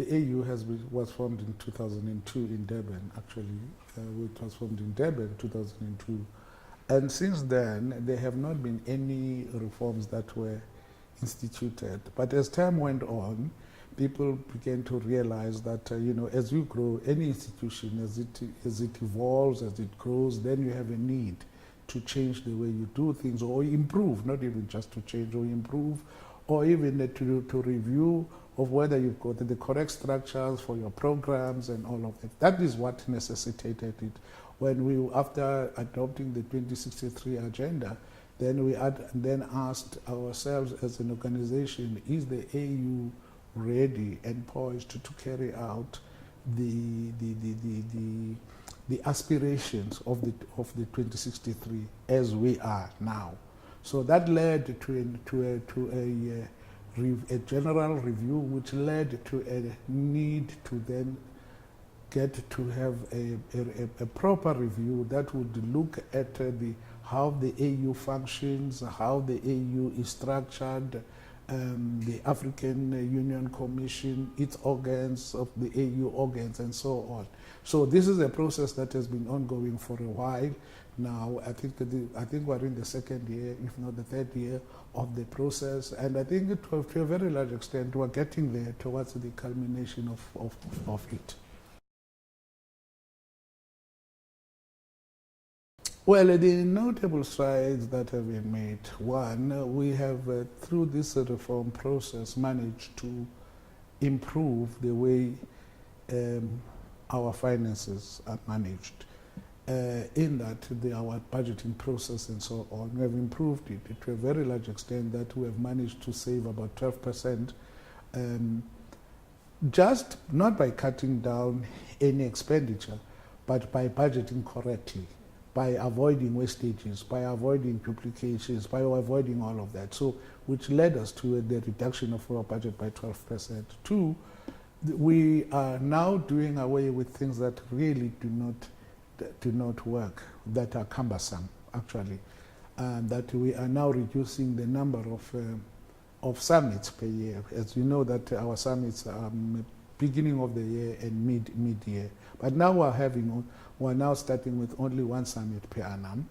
The AU was formed in 2002 in Durban, actually. It was formed in Durban 2002. And since then, there have not been any reforms that were instituted. But as time went on, people began to realize that, as you grow, any institution, as it evolves, as it grows, then you have a need to change the way you do things or improve, not even just to change or improve, or even to review of whether you've got the correct structures for your programs and all of that. That is what necessitated it. When we, after adopting the 2063 agenda, then we then asked ourselves as an organization, is the AU ready and poised to carry out the aspirations of the 2063 as we are now? So that led to a general review, which led to a need to then get to have a proper review that would look at how the AU functions, how the AU is structured, the African Union Commission, its organs, of the AU organs, and so on. So this is a process that has been ongoing for a while now. I think we're in the second year, if not the third year, of the process, and I think to a very large extent we're getting there towards the culmination of it. Well, the notable strides that have been made. One, we have, through this reform process, managed to improve the way our finances are managed. In that, our budgeting process and so on, we have improved it to a very large extent that we have managed to save about 12%, just not by cutting down any expenditure, but by budgeting correctly, by avoiding wastages, by avoiding duplications, by avoiding all of that. So, which led us to the reduction of our budget by 12%. Two, we are now doing away with things that really do not work, that are cumbersome, actually. That we are now reducing the number of summits per year. As you know, that our summits are beginning of the year and mid-year. But now we're now starting with only one summit per annum,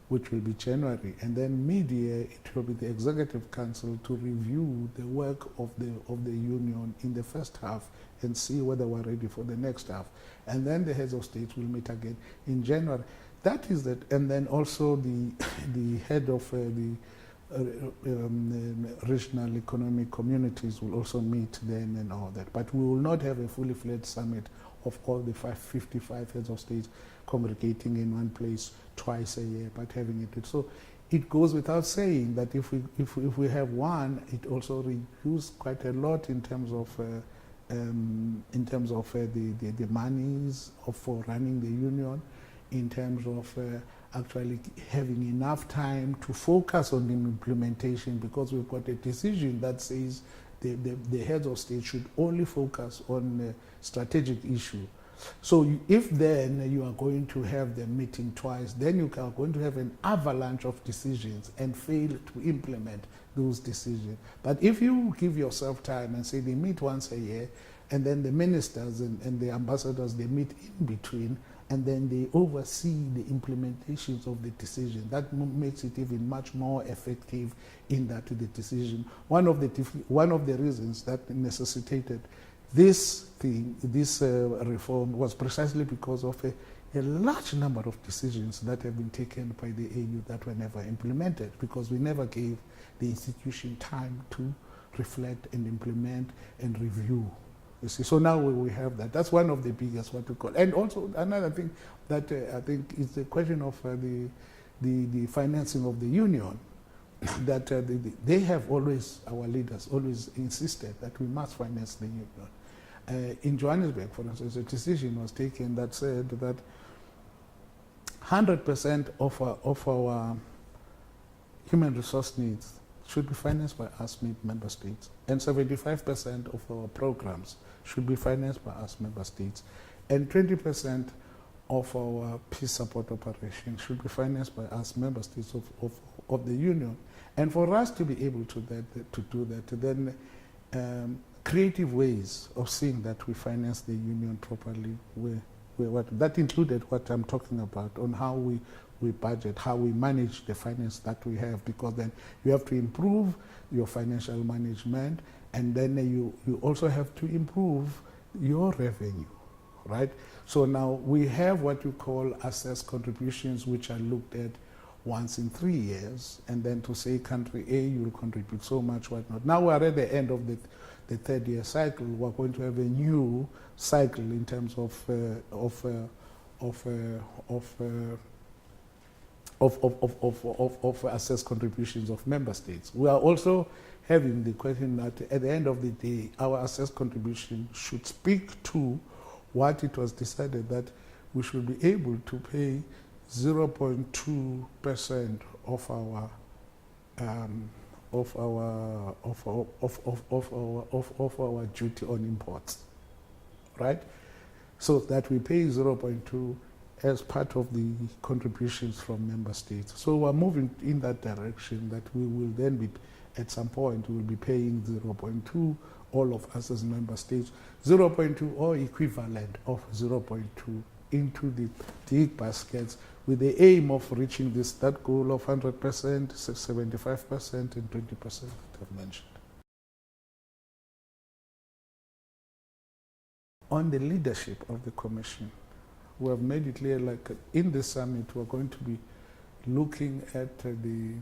which will be January, and then mid-year it will be the Executive Council to review the work of the Union in the first half and see whether we're ready for the next half. And then the heads of state will meet again in January. That is that, and then also the head of the regional economic communities will also meet then and all that. But we will not have a fully fledged summit of all the 55 heads of state congregating in one place twice a year, but having it. So it goes without saying that if we have one, it also reduces quite a lot in terms of the monies for running the union, in terms of actually having enough time to focus on the implementation, because we've got a decision that says the heads of state should only focus on strategic issue. So if then you are going to have the meeting twice, then you are going to have an avalanche of decisions and fail to implement those decisions. But if you give yourself time and say they meet once a year, and then the ministers and the ambassadors, they meet in between, and then they oversee the implementations of the decision. That makes it even much more effective in that the decision. One of the reasons that necessitated this reform was precisely because of a large number of decisions that have been taken by the AU that were never implemented, because we never gave the institution time to reflect and implement and review. You see, so now we have that. That's one of the biggest, what we call. And also another thing that I think is the question of the financing of the union. That they have always, our leaders always insisted that we must finance the union. In Johannesburg, for instance, a decision was taken that said that 100% of our human resource needs should be financed by us member states, and 75% of our programs should be financed by us member states, and 20% of our peace support operations should be financed by us member states of the union. And for us to be able to do that, then creative ways of seeing that we finance the union properly. That included what I'm talking about on how we budget, how we manage the finance that we have, because then you have to improve your financial management, and then you also have to improve your revenue, right? So now we have what you call assessed contributions, which are looked at once in 3 years, and then to say country A, you will contribute so much, whatnot. Now we're at the end of the 3rd-year cycle. We're going to have a new cycle in terms of assessed contributions of member states. We are also having the question that at the end of the day, our assessed contribution should speak to what it was decided that we should be able to pay 0.2% of our duty on imports, right? So that we pay 0.2 as part of the contributions from member states. So we're moving in that direction, that we will then be, at some point, we will be paying 0.2, all of us as member states, 0.2 or equivalent of 0.2 into the big baskets, with the aim of reaching that goal of 100%, 75%, and 20% that I've mentioned. On the leadership of the Commission, we have made it clear, like in this summit, we're going to be looking at the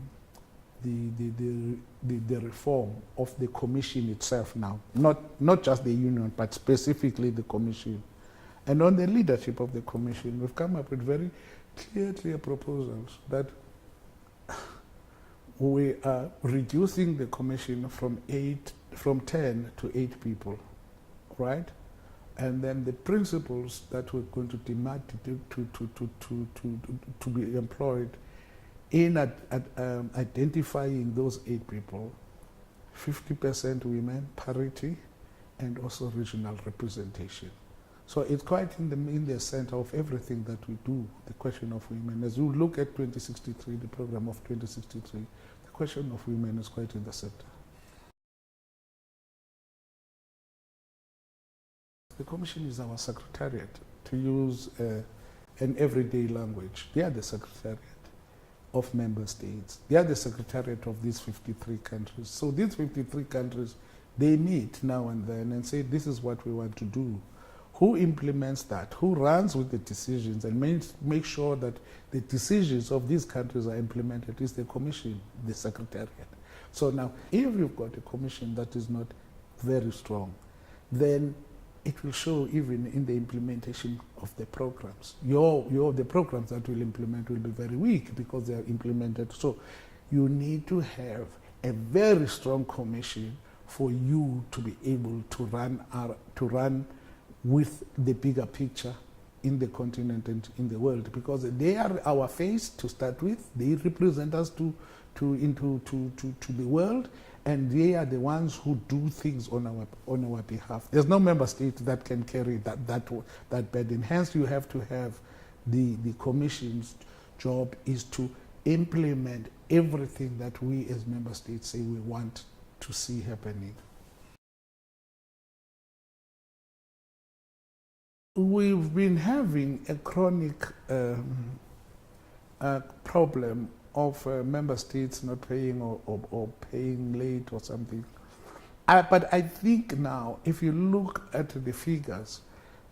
reform of the Commission itself now, not just the Union, but specifically the Commission. And on the leadership of the Commission, we've come up with very clear proposals that we are reducing the Commission from 10 to 8 people, right? And then the principles that we're going to demand to be employed in identifying those 8 people, 50% women, parity, and also regional representation. So it's quite in the center of everything that we do, the question of women. As you look at 2063, the program of 2063, the question of women is quite in the center. The Commission is our secretariat, to use an everyday language. They are the secretariat of member states. They are the secretariat of these 53 countries. So these 53 countries, they meet now and then and say, this is what we want to do. Who implements that? Who runs with the decisions and make sure that the decisions of these countries are implemented? Is the Commission, the secretariat. So now, if you've got a Commission that is not very strong, then it will show even in the implementation of the programs. The programs that will implement will be very weak because they are implemented. So you need to have a very strong Commission for you to be able to run with the bigger picture in the continent and in the world, because they are our face to start with. They represent us to the world, and they are the ones who do things on our behalf. There's no member state that can carry that burden. Hence, you have to have the Commission's job is to implement everything that we as member states say we want to see happening. We've been having a chronic problem of member states not paying or paying late or something. But I think now, if you look at the figures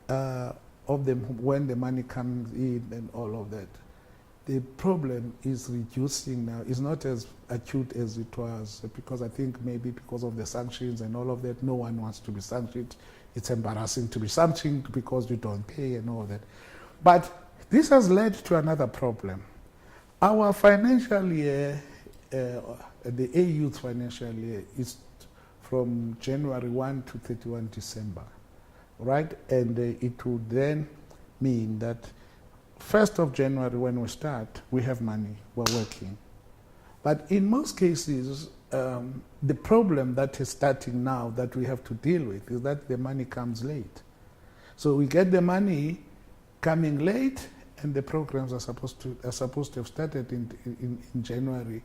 of them when the money comes in and all of that, the problem is reducing now. It's not as acute as it was, because I think maybe because of the sanctions and all of that, no one wants to be sanctioned. It's embarrassing to be sanctioned because you don't pay and all that. But this has led to another problem. Our financial year, the AU's financial year, is from January 1 to 31 December, right? And it would then mean that 1st of January when we start, we have money, we're working. But in most cases, the problem that is starting now that we have to deal with is that the money comes late. So we get the money coming late, and the programs are supposed to have started in January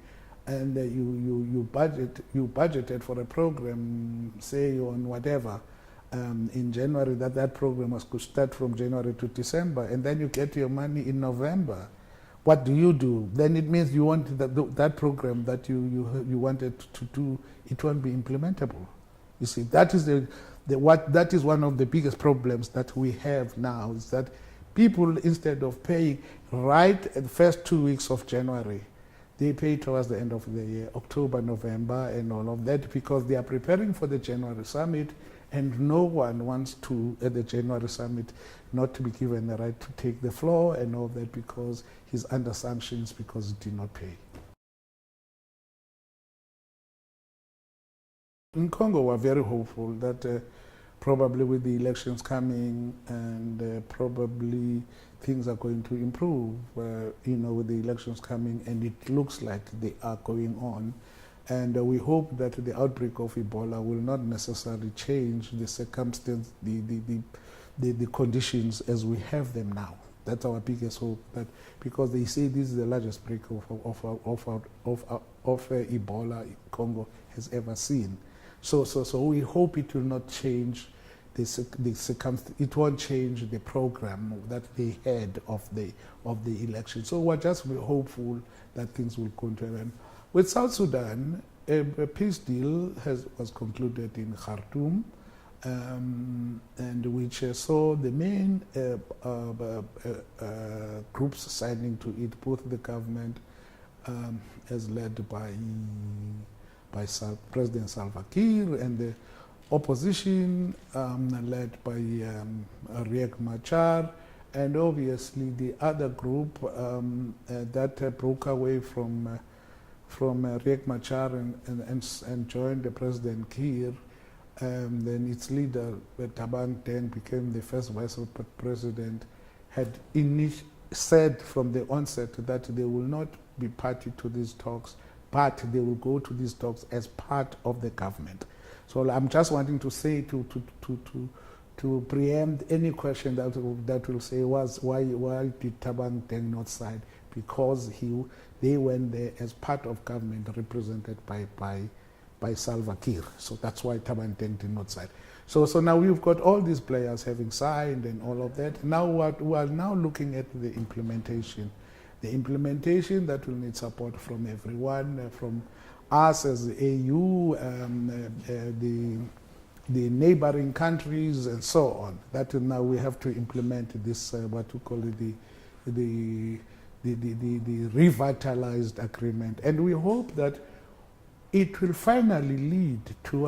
and you budgeted for a program, say on whatever, in January, that program could start from January to December, and then you get your money in November. What do? Then it means you want that program that you wanted to do, it won't be implementable. You see, that is that is one of the biggest problems that we have now, is that people, instead of paying right at the first 2 weeks of January, they pay towards the end of the year, October, November, and all of that, because they are preparing for the January summit, and no one wants to, at the January summit, not to be given the right to take the floor and all that, because he's under sanctions because he did not pay. In Congo, we're very hopeful that probably with the elections coming and probably things are going to improve, with the elections coming, and it looks like they are going on. And we hope that the outbreak of Ebola will not necessarily change the circumstance, the conditions as we have them now. That's our biggest hope, that because they say this is the largest outbreak of Ebola Congo has ever seen. So we hope it will not change the circumstance. It won't change the program that they had of the election. So we're just hopeful that things will continue. With South Sudan, a peace deal was concluded in Khartoum, and which saw the main groups signing to it, both the government as led by President Salva Kiir, and the opposition led by Riek Machar, and obviously the other group that broke away from Riek Machar and joined the President Kiir. Then its leader, Tabang Deng, became the first vice president, had said from the onset that they will not be party to these talks, but they will go to these talks as part of the government. So I'm just wanting to say to preempt any question that will say why did Tabang Deng not sign? Because they went there as part of government represented by Salva Kiir. So that's why Tabang Deng did not sign. So now we've got all these players having signed and all of that. Now we are now looking at the implementation. The implementation that will need support from everyone, from us as the AU, the neighboring countries, and so on. That now we have to implement this, what we call it, the revitalized agreement. And we hope that it will finally lead to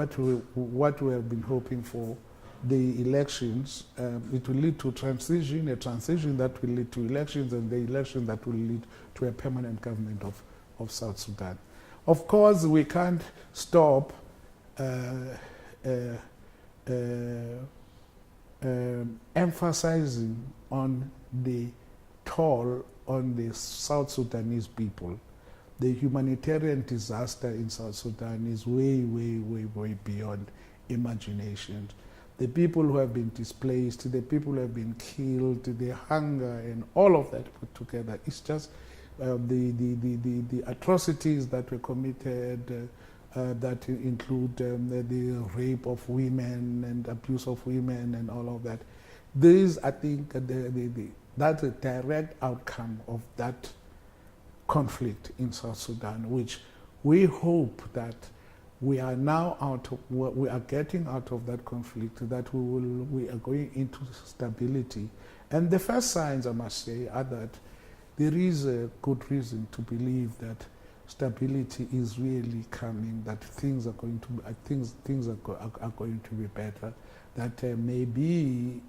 what we have been hoping for, the elections. It will lead to a transition that will lead to elections, and the election that will lead to a permanent government of South Sudan. Of course, we can't stop emphasizing on the toll on the South Sudanese people. The humanitarian disaster in South Sudan is way, way, way, way beyond imagination. The people who have been displaced, the people who have been killed, the hunger, and all of that put together, it's just the atrocities that were committed, that include the rape of women and abuse of women and all of that. These, I think, that's a direct outcome of that conflict in South Sudan, which we hope that we are now we are getting out of that conflict, that we are going into stability. And the first signs, I must say, are that there is a good reason to believe that stability is really coming, that things are going to be better, that maybe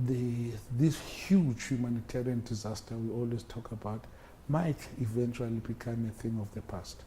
this huge humanitarian disaster we always talk about might eventually become a thing of the past.